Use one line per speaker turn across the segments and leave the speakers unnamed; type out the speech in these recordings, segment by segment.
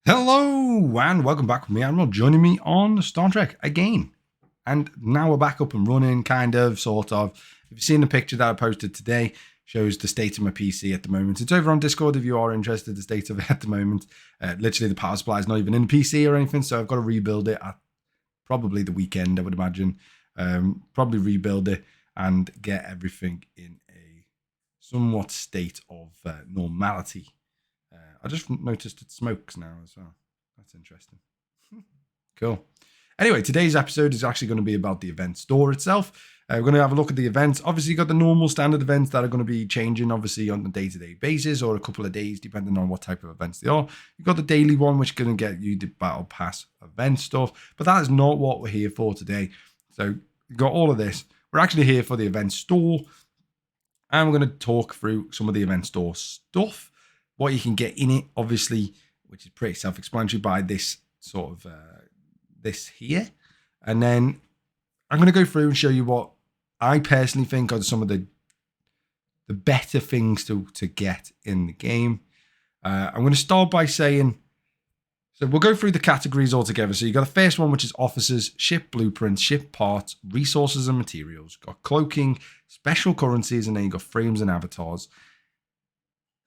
Hello and welcome back with me, Admiral, joining me on Star Trek again. And now we're back up and running, kind of, sort of. If you've seen the picture that I posted today, shows the state of my PC at the moment. It's over on Discord if you are interested, the state of it at the moment. Literally the power supply is not even in the PC or anything, so I've got to rebuild it at probably the weekend, I would imagine. Probably rebuild it and get everything in a somewhat state of normality. I just noticed it smokes now as well. That's interesting. Cool. Anyway, today's episode is actually going to be about the event store itself. We're going to have a look at the events. Obviously, you've got the normal standard events that are going to be changing, obviously, on a day-to-day basis or a couple of days, depending on what type of events they are. You've got the daily one, which is going to get you the Battle Pass event stuff. But that is not what we're here for today. So you've got all of this. We're actually here for the event store. And we're going to talk through some of the event store stuff. What you can get in it, obviously, which is pretty self-explanatory by this sort of this here. And then I'm going to go through and show you what I personally think are some of the better things to get in the game. I'm going to start by saying, so we'll go through the categories all together. So you got the first one, which is officers, ship blueprints, ship parts, resources and materials. Got cloaking, special currencies, and then you got frames and avatars.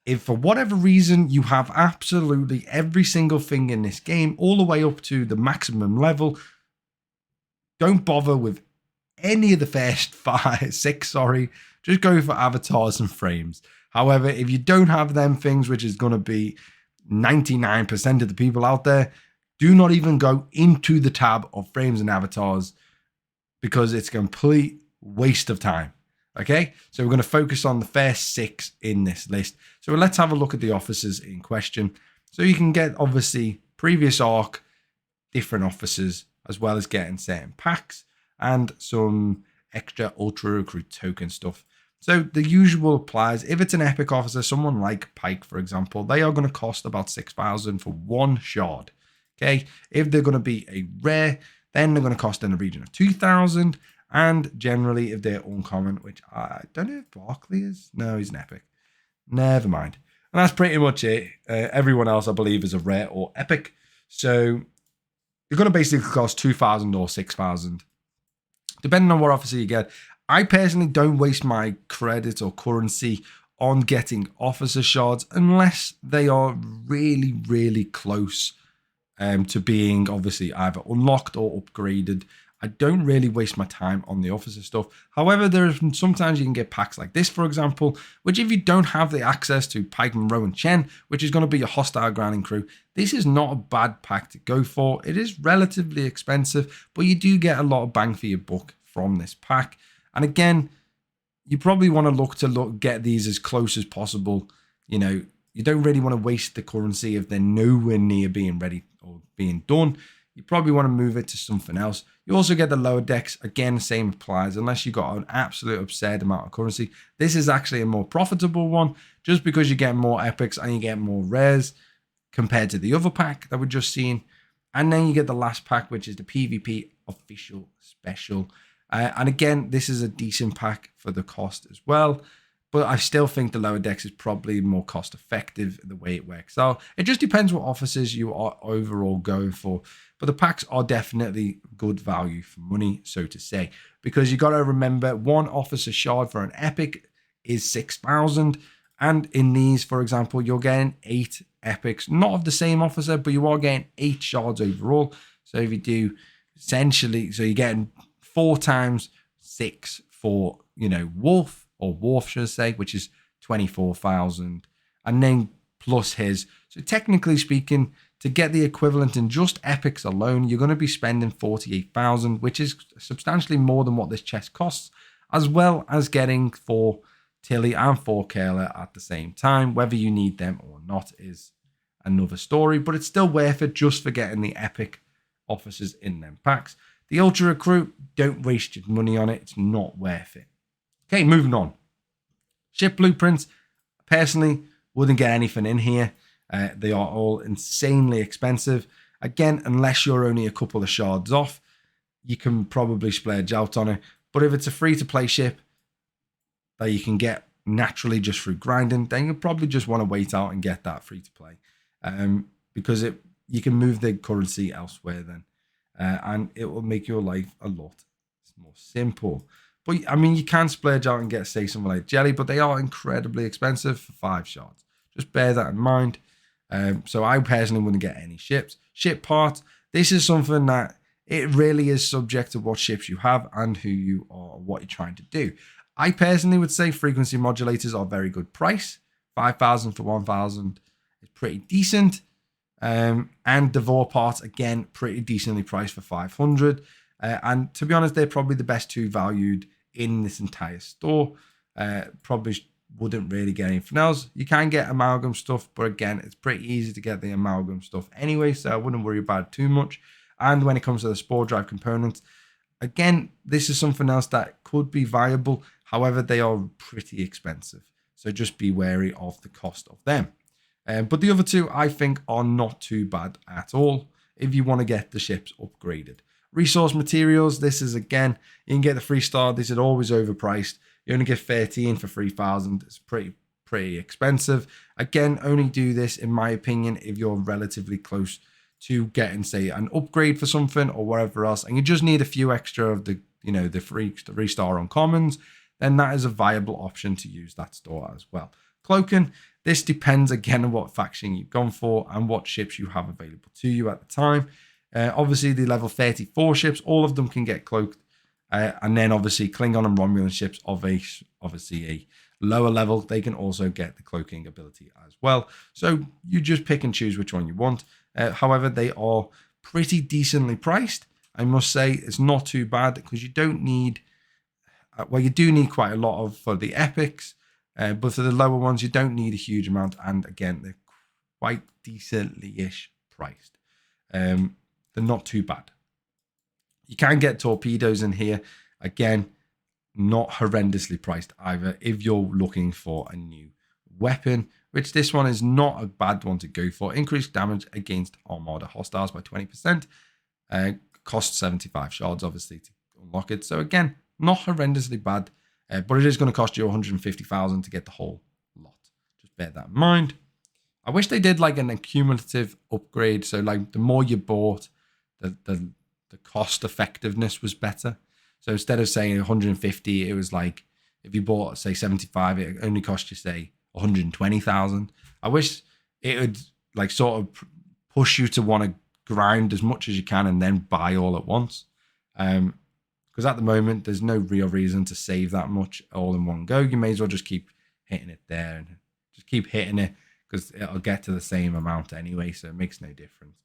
If for whatever reason you have absolutely every single thing in this game, all the way up to the maximum level, don't bother with any of the first six, just go for avatars and frames. However, if you don't have them things, which is going to be 99% of the people out there, do not even go into the tab of frames and avatars because it's a complete waste of time. Okay, so we're going to focus on the first six in this list. So let's have a look at the officers in question. So you can get, obviously, previous arc, different officers, as well as getting certain packs and some extra ultra recruit token stuff. So the usual applies. If it's an epic officer, someone like Pike, for example, they are going to cost about 6,000 for one shard. Okay, if they're going to be a rare, then they're going to cost in the region of 2,000. And generally, if they're uncommon, which I don't know if Barkley is. No, he's an epic. Never mind. And that's pretty much it. Everyone else, I believe, is a rare or epic. So you're going to basically cost 2,000 or 6,000, depending on what officer you get. I personally don't waste my credit or currency on getting officer shards unless they are really, really close to being obviously either unlocked or upgraded. I don't really waste my time on the officer stuff. However, sometimes you can get packs like this, for example, which if you don't have the access to Pike, Monroe, and Chen, which is going to be a hostile grounding crew, this is not a bad pack to go for. It is relatively expensive, but you do get a lot of bang for your buck from this pack. And again, you probably want to get these as close as possible. You know, you don't really want to waste the currency if they're nowhere near being ready or being done. You probably want to move it to something else. You also get the lower decks. Again, same applies. Unless you got an absolute absurd amount of currency. This is actually a more profitable one just because you get more epics and you get more rares compared to the other pack that we're just seeing. And then you get the last pack, which is the PvP official special. And again, this is a decent pack for the cost as well. But I still think the lower decks is probably more cost effective the way it works out. It just depends what officers you are overall going for. But the packs are definitely good value for money, so to say. Because you got to remember, one officer shard for an epic is 6,000. And in these, for example, you're getting 8 epics. Not of the same officer, but you are getting 8 shards overall. So if you do, essentially, so you're getting 4 times 6 for, Wolf. Or Worf, should I say, which is 24,000, and then plus his. So technically speaking, to get the equivalent in just epics alone, you're going to be spending 48,000, which is substantially more than what this chest costs, as well as getting 4 Tilly and 4 Kayla at the same time. Whether you need them or not is another story, but it's still worth it just for getting the epic officers in them packs. The Ultra Recruit, don't waste your money on it. It's not worth it. Okay, moving on. Ship blueprints, personally, wouldn't get anything in here. They are all insanely expensive. Again, unless you're only a couple of shards off, you can probably splurge out on it. But if it's a free-to-play ship that you can get naturally just through grinding, then you'll probably just want to wait out and get that free-to-play. Because you can move the currency elsewhere then, and it will make your life a lot more simple. But I mean, you can splurge out and get, say, something like jelly, but they are incredibly expensive for 5 shards. Just bear that in mind. So I personally wouldn't get any ships. Ship parts, this is something that it really is subject to what ships you have and who you are, what you're trying to do. I personally would say frequency modulators are a very good price. 5,000 for 1,000 is pretty decent. And Devore parts, again, pretty decently priced for 500. And to be honest, they're probably the best 2 valued in this entire store. Probably wouldn't really get anything else. You can get amalgam stuff, but again, it's pretty easy to get the amalgam stuff anyway, so I wouldn't worry about it too much. And when it comes to the spore drive components, again, this is something else that could be viable. However, they are pretty expensive, so just be wary of the cost of them. But the other 2, I think, are not too bad at all if you want to get the ships upgraded. Resource materials, this is, again, you can get the 3-star. This is always overpriced. You only get 13 for 3,000. It's pretty expensive. Again, only do this, in my opinion, if you're relatively close to getting, say, an upgrade for something or whatever else, and you just need a few extra of the, the 3-star uncommons, then that is a viable option to use that store as well. Cloaking, this depends again on what faction you've gone for and what ships you have available to you at the time. Obviously, the level 34 ships, all of them can get cloaked. And then obviously Klingon and Romulan ships of obviously a lower level, they can also get the cloaking ability as well. So you just pick and choose which one you want. However, they are pretty decently priced. I must say it's not too bad because you don't need, well, you do need quite a lot of for the epics, but for the lower ones, you don't need a huge amount. And again, they're quite decently-ish priced. They're not too bad. You can get torpedoes in here. Again, not horrendously priced either if you're looking for a new weapon, which this one is not a bad one to go for. Increased damage against Armada hostiles by 20%. Costs 75 shards, obviously, to unlock it. So again, not horrendously bad, but it is going to cost you 150,000 to get the whole lot. Just bear that in mind. I wish they did like an accumulative upgrade. So like the more you bought, the cost effectiveness was better. So instead of saying 150, it was like if you bought, say, 75, it only cost you, say, 120,000. I wish it would like sort of push you to want to grind as much as you can and then buy all at once. Because at the moment, there's no real reason to save that much all in one go. You may as well just keep hitting it there and just keep hitting it because it'll get to the same amount anyway, so it makes no difference.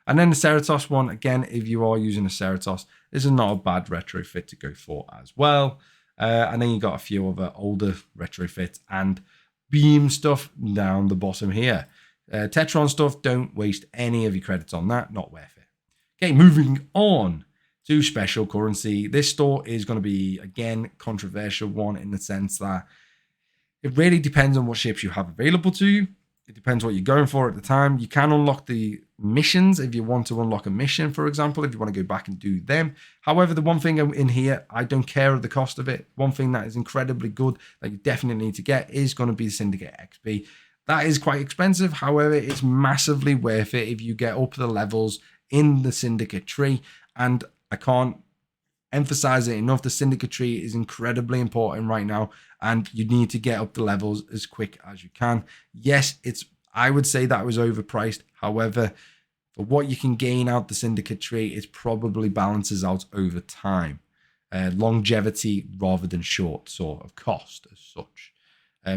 And then the Ceratops one, again, if you are using a Ceratops, this is not a bad retrofit to go for as well. And then you got a few other older retrofits and beam stuff down the bottom here. Tetron stuff, don't waste any of your credits on that, not worth it. Okay, moving on to special currency. This store is going to be, again, controversial one in the sense that it really depends on what ships you have available to you. It depends what you're going for at the time. You can unlock the missions if you want to unlock a mission, for example, if you want to go back and do them. However, the one thing in here, I don't care of the cost of it. One thing that is incredibly good that you definitely need to get is going to be the Syndicate XP. That is quite expensive. However, it's massively worth it if you get up the levels in the Syndicate tree. And I can't emphasize it enough. The Syndicate tree is incredibly important right now, and you need to get up the levels as quick as you can. Yes, I would say that was overpriced. However, for what you can gain out the Syndicate tree, it probably balances out over time. Longevity rather than short sort of cost as such.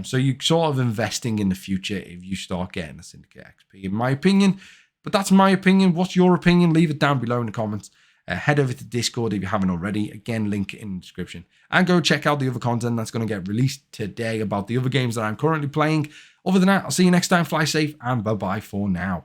So you're sort of investing in the future if you start getting the Syndicate XP, in my opinion. But that's my opinion. What's your opinion? Leave it down below in the comments. Head over to Discord if you haven't already. Again, link in the description. And go check out the other content that's going to get released today about the other games that I'm currently playing. Other than that, I'll see you next time. Fly safe and bye-bye for now.